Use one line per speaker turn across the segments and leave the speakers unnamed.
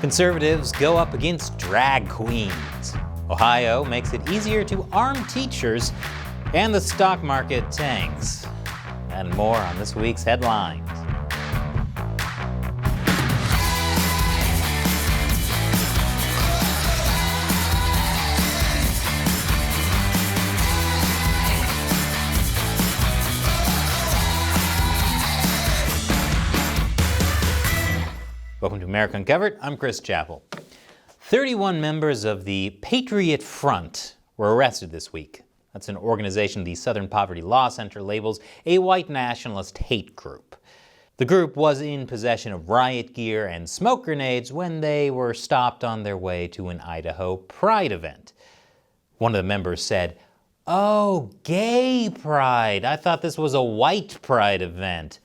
Conservatives go up against drag queens. Ohio makes it easier to arm teachers, and the stock market tanks. And more on this week's headlines. Welcome to America Uncovered. I'm Chris Chappell. 31 members of the Patriot Front were arrested this week. That's an organization the Southern Poverty Law Center labels a white nationalist hate group. The group was in possession of riot gear and smoke grenades when they were stopped on their way to an Idaho Pride event. One of the members said, "Oh, gay pride. I thought this was a white pride event.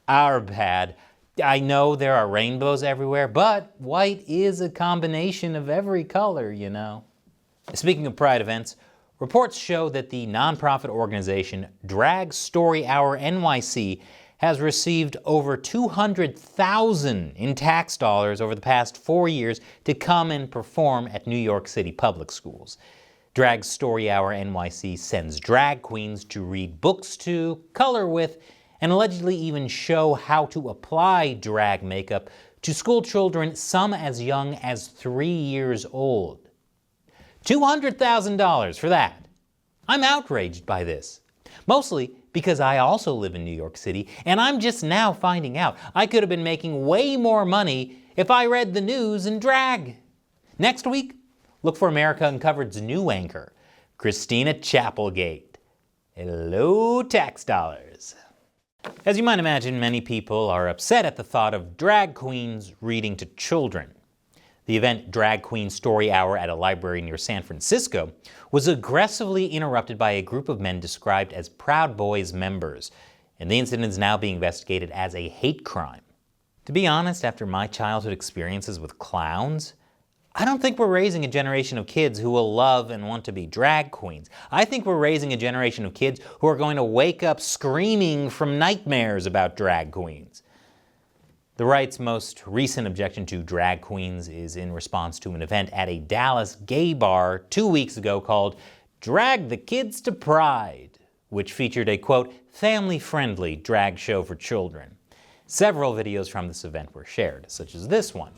Our bad. I know there are rainbows everywhere, but white is a combination of every color, you know." Speaking of pride events, reports show that the nonprofit organization Drag Story Hour NYC has received over $200,000 in tax dollars over the past 4 years to come and perform at New York City public schools. Drag Story Hour NYC sends drag queens to read books to, color with, and allegedly even show how to apply drag makeup to school children, some as young as 3 years old. $200,000 for that. I'm outraged by this, mostly because I also live in New York City, and I'm just now finding out I could have been making way more money if I read the news in drag. Next week, look for America Uncovered's new anchor, Christina Chappellgate. Hello, tax dollars. As you might imagine, many people are upset at the thought of drag queens reading to children. The event Drag Queen Story Hour at a library near San Francisco was aggressively interrupted by a group of men described as Proud Boys members, and the incident is now being investigated as a hate crime. To be honest, after my childhood experiences with clowns, I don't think we're raising a generation of kids who will love and want to be drag queens. I think we're raising a generation of kids who are going to wake up screaming from nightmares about drag queens. The right's most recent objection to drag queens is in response to an event at a Dallas gay bar 2 weeks ago called Drag the Kids to Pride, which featured a, quote, family-friendly drag show for children. Several videos from this event were shared, such as this one.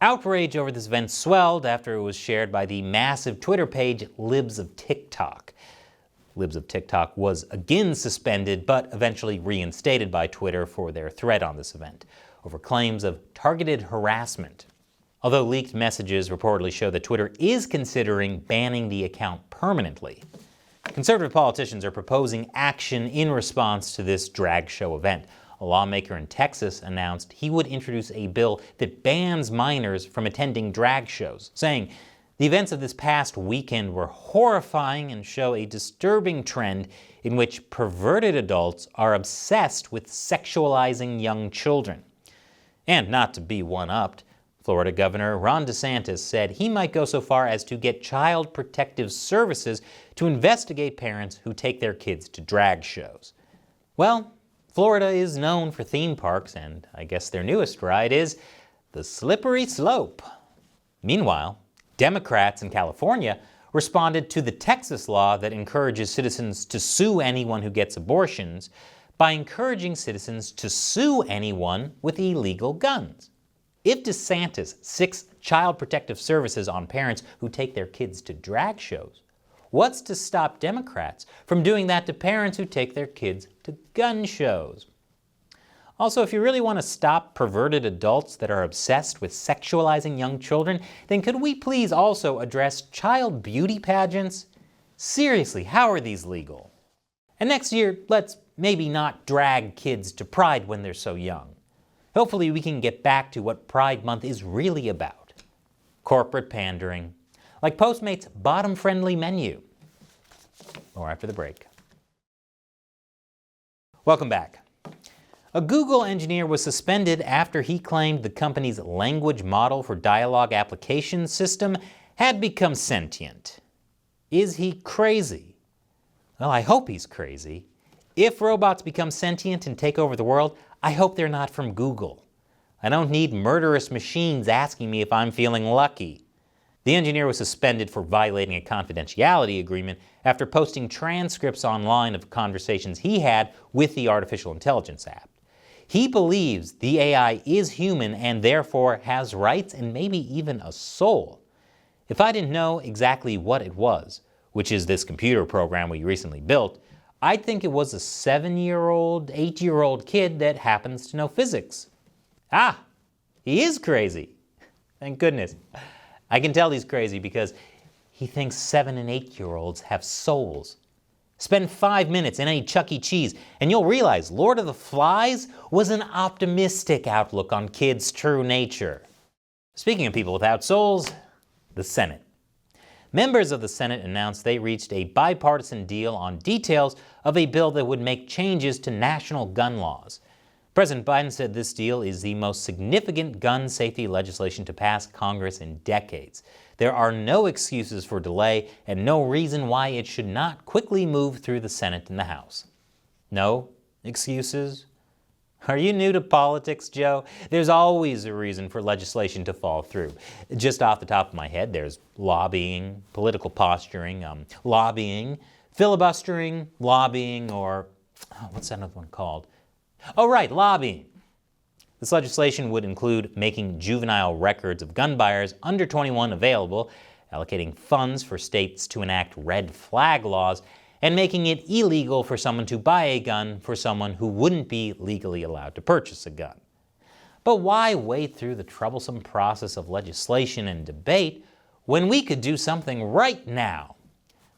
Outrage over this event swelled after it was shared by the massive Twitter page Libs of TikTok. Libs of TikTok was again suspended, but eventually reinstated by Twitter for their thread on this event over claims of targeted harassment. Although leaked messages reportedly show that Twitter is considering banning the account permanently. Conservative politicians are proposing action in response to this drag show event. A lawmaker in Texas announced he would introduce a bill that bans minors from attending drag shows, saying the events of this past weekend were horrifying and show a disturbing trend in which perverted adults are obsessed with sexualizing young children. And not to be one-upped, Florida Governor Ron DeSantis said he might go so far as to get Child Protective Services to investigate parents who take their kids to drag shows. Well, Florida is known for theme parks, and I guess their newest ride is the Slippery Slope. Meanwhile, Democrats in California responded to the Texas law that encourages citizens to sue anyone who gets abortions by encouraging citizens to sue anyone with illegal guns. If DeSantis sicks Child Protective Services on parents who take their kids to drag shows, what's to stop Democrats from doing that to parents who take their kids to gun shows? Also, if you really want to stop perverted adults that are obsessed with sexualizing young children, then could we please also address child beauty pageants? Seriously, how are these legal? And next year, let's maybe not drag kids to Pride when they're so young. Hopefully we can get back to what Pride Month is really about. Corporate pandering, like Postmates' bottom-friendly menu. More after the break. Welcome back. A Google engineer was suspended after he claimed the company's language model for dialogue application system had become sentient. Is he crazy? Well, I hope he's crazy. If robots become sentient and take over the world, I hope they're not from Google. I don't need murderous machines asking me if I'm feeling lucky. The engineer was suspended for violating a confidentiality agreement after posting transcripts online of conversations he had with the Artificial Intelligence app. He believes the AI is human and therefore has rights and maybe even a soul. If I didn't know exactly what it was, which is this computer program we recently built, I'd think it was a 7-year-old, 8-year-old kid that happens to know physics. Ah, he is crazy. Thank goodness. I can tell he's crazy because he thinks 7 and 8-year-olds have souls. Spend 5 minutes in any Chuck E. Cheese and you'll realize Lord of the Flies was an optimistic outlook on kids' true nature. Speaking of people without souls, the Senate. Members of the Senate announced they reached a bipartisan deal on details of a bill that would make changes to national gun laws. President Biden said this deal is the most significant gun safety legislation to pass Congress in decades. There are no excuses for delay and no reason why it should not quickly move through the Senate and the House. No excuses? Are you new to politics, Joe? There's always a reason for legislation to fall through. Just off the top of my head, there's lobbying, political posturing, lobbying, filibustering, lobbying, or what's that other one called? Oh, right, lobbying. This legislation would include making juvenile records of gun buyers under 21 available, allocating funds for states to enact red flag laws, and making it illegal for someone to buy a gun for someone who wouldn't be legally allowed to purchase a gun. But why wade through the troublesome process of legislation and debate when we could do something right now?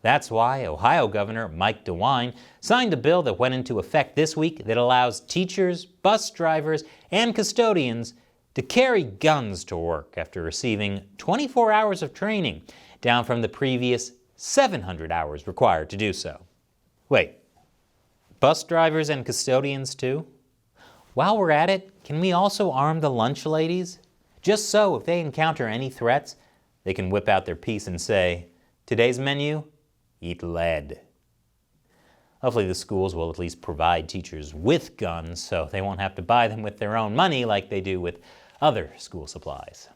That's why Ohio Governor Mike DeWine signed a bill that went into effect this week that allows teachers, bus drivers, and custodians to carry guns to work after receiving 24 hours of training, down from the previous 700 hours required to do so. Wait, bus drivers and custodians too? While we're at it, can we also arm the lunch ladies? Just so if they encounter any threats, they can whip out their piece and say, "Today's menu? Eat lead." Hopefully the schools will at least provide teachers with guns so they won't have to buy them with their own money like they do with other school supplies.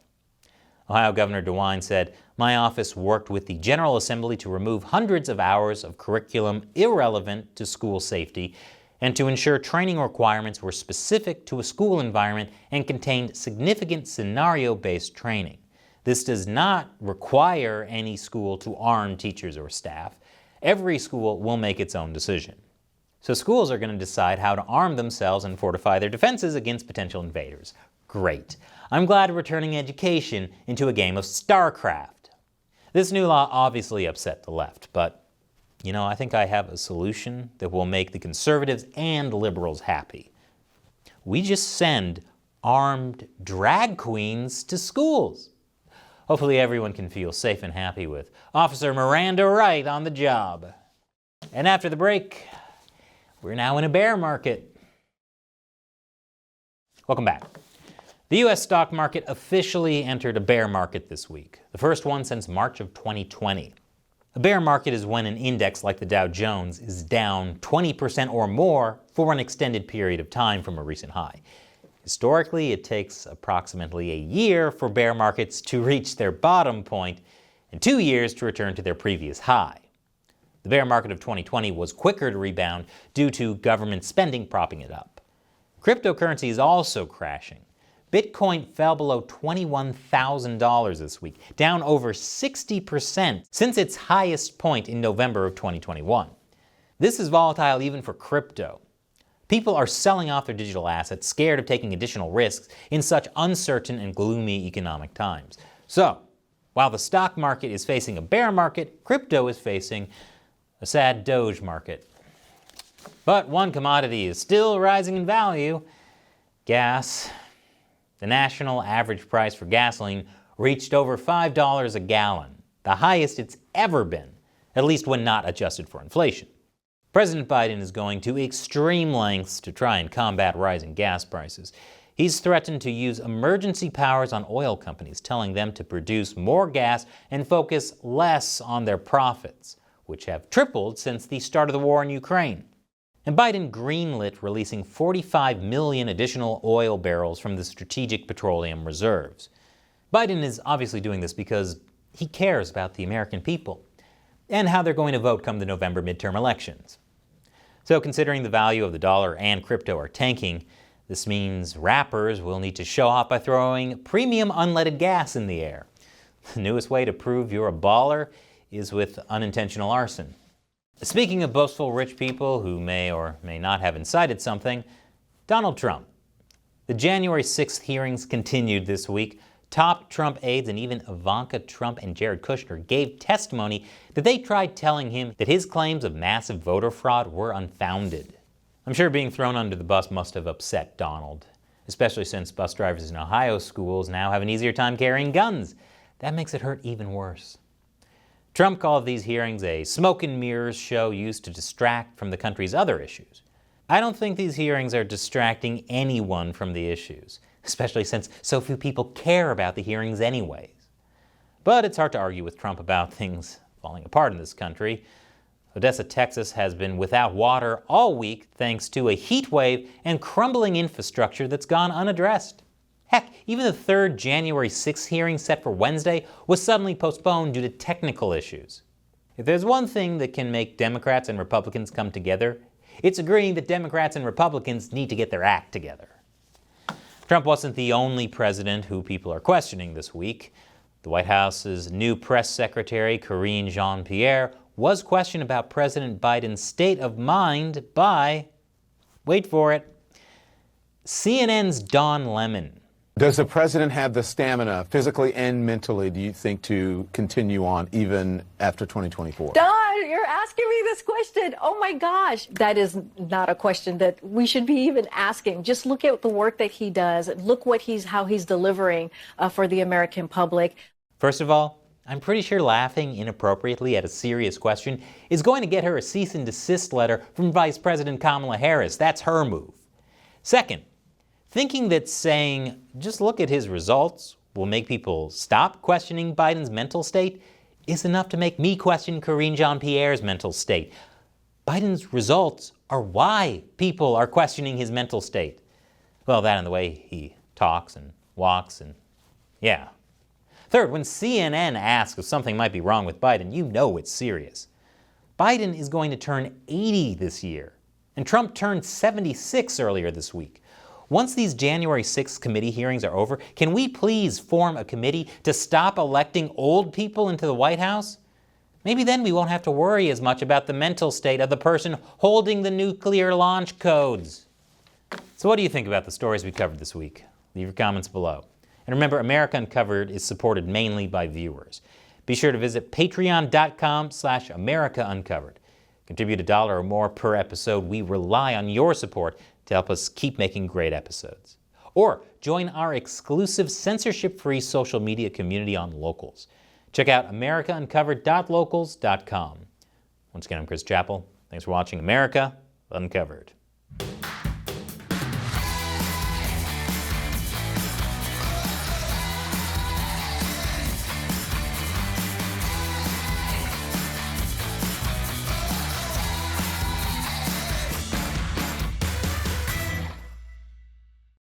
Ohio Governor DeWine said, "My office worked with the General Assembly to remove hundreds of hours of curriculum irrelevant to school safety and to ensure training requirements were specific to a school environment and contained significant scenario-based training. This does not require any school to arm teachers or staff. Every school will make its own decision." So schools are going to decide how to arm themselves and fortify their defenses against potential invaders. Great. I'm glad we're turning education into a game of StarCraft. This new law obviously upset the left, but, I think I have a solution that will make the conservatives and liberals happy. We just send armed drag queens to schools. Hopefully everyone can feel safe and happy with Officer Miranda Wright on the job. And after the break, we're now in a bear market. Welcome back. The U.S. stock market officially entered a bear market this week, the first one since March of 2020. A bear market is when an index like the Dow Jones is down 20% or more for an extended period of time from a recent high. Historically, it takes approximately a year for bear markets to reach their bottom point and 2 years to return to their previous high. The bear market of 2020 was quicker to rebound due to government spending propping it up. Cryptocurrency is also crashing. Bitcoin fell below $21,000 this week, down over 60% since its highest point in November of 2021. This is volatile even for crypto. People are selling off their digital assets, scared of taking additional risks in such uncertain and gloomy economic times. So, while the stock market is facing a bear market, crypto is facing a sad Doge market. But one commodity is still rising in value: gas. The national average price for gasoline reached over $5 a gallon, the highest it's ever been, at least when not adjusted for inflation. President Biden is going to extreme lengths to try and combat rising gas prices. He's threatened to use emergency powers on oil companies, telling them to produce more gas and focus less on their profits, which have tripled since the start of the war in Ukraine. And Biden greenlit releasing 45 million additional oil barrels from the Strategic Petroleum Reserves. Biden is obviously doing this because he cares about the American people and how they're going to vote come the November midterm elections. So considering the value of the dollar and crypto are tanking, this means rappers will need to show off by throwing premium unleaded gas in the air. The newest way to prove you're a baller is with unintentional arson. Speaking of boastful rich people who may or may not have incited something, Donald Trump. The January 6th hearings continued this week. Top Trump aides and even Ivanka Trump and Jared Kushner gave testimony that they tried telling him that his claims of massive voter fraud were unfounded. I'm sure being thrown under the bus must have upset Donald, especially since bus drivers in Ohio schools now have an easier time carrying guns. That makes it hurt even worse. Trump called these hearings a smoke and mirrors show used to distract from the country's other issues. I don't think these hearings are distracting anyone from the issues, especially since so few people care about the hearings anyways. But it's hard to argue with Trump about things falling apart in this country. Odessa, Texas has been without water all week thanks to a heat wave and crumbling infrastructure that's gone unaddressed. Heck, even the third January 6th hearing set for Wednesday was suddenly postponed due to technical issues. If there's one thing that can make Democrats and Republicans come together, it's agreeing that Democrats and Republicans need to get their act together. Trump wasn't the only president who people are questioning this week. The White House's new press secretary, Karine Jean-Pierre, was questioned about President Biden's state of mind by, wait for it, CNN's Don Lemon.
Does the president have the stamina, physically and mentally, do you think, to continue on even after 2024?
Don, you're asking me this question. Oh my gosh. That is not a question that we should be even asking. Just look at the work that he does. Look how he's delivering for the American public.
First of all, I'm pretty sure laughing inappropriately at a serious question is going to get her a cease and desist letter from Vice President Kamala Harris. That's her move. Second, thinking that saying, just look at his results, will make people stop questioning Biden's mental state is enough to make me question Karine Jean-Pierre's mental state. Biden's results are why people are questioning his mental state. Well, that and the way he talks and walks and yeah. Third, when CNN asks if something might be wrong with Biden, you know it's serious. Biden is going to turn 80 this year, and Trump turned 76 earlier this week. Once these January 6th committee hearings are over, can we please form a committee to stop electing old people into the White House? Maybe then we won't have to worry as much about the mental state of the person holding the nuclear launch codes. So what do you think about the stories we covered this week? Leave your comments below. And remember, America Uncovered is supported mainly by viewers. Be sure to visit patreon.com/AmericaUncovered. Contribute $1 or more per episode. We rely on your support to help us keep making great episodes. Or join our exclusive censorship-free social media community on Locals. Check out AmericaUncovered.locals.com. Once again, I'm Chris Chappell. Thanks for watching America Uncovered.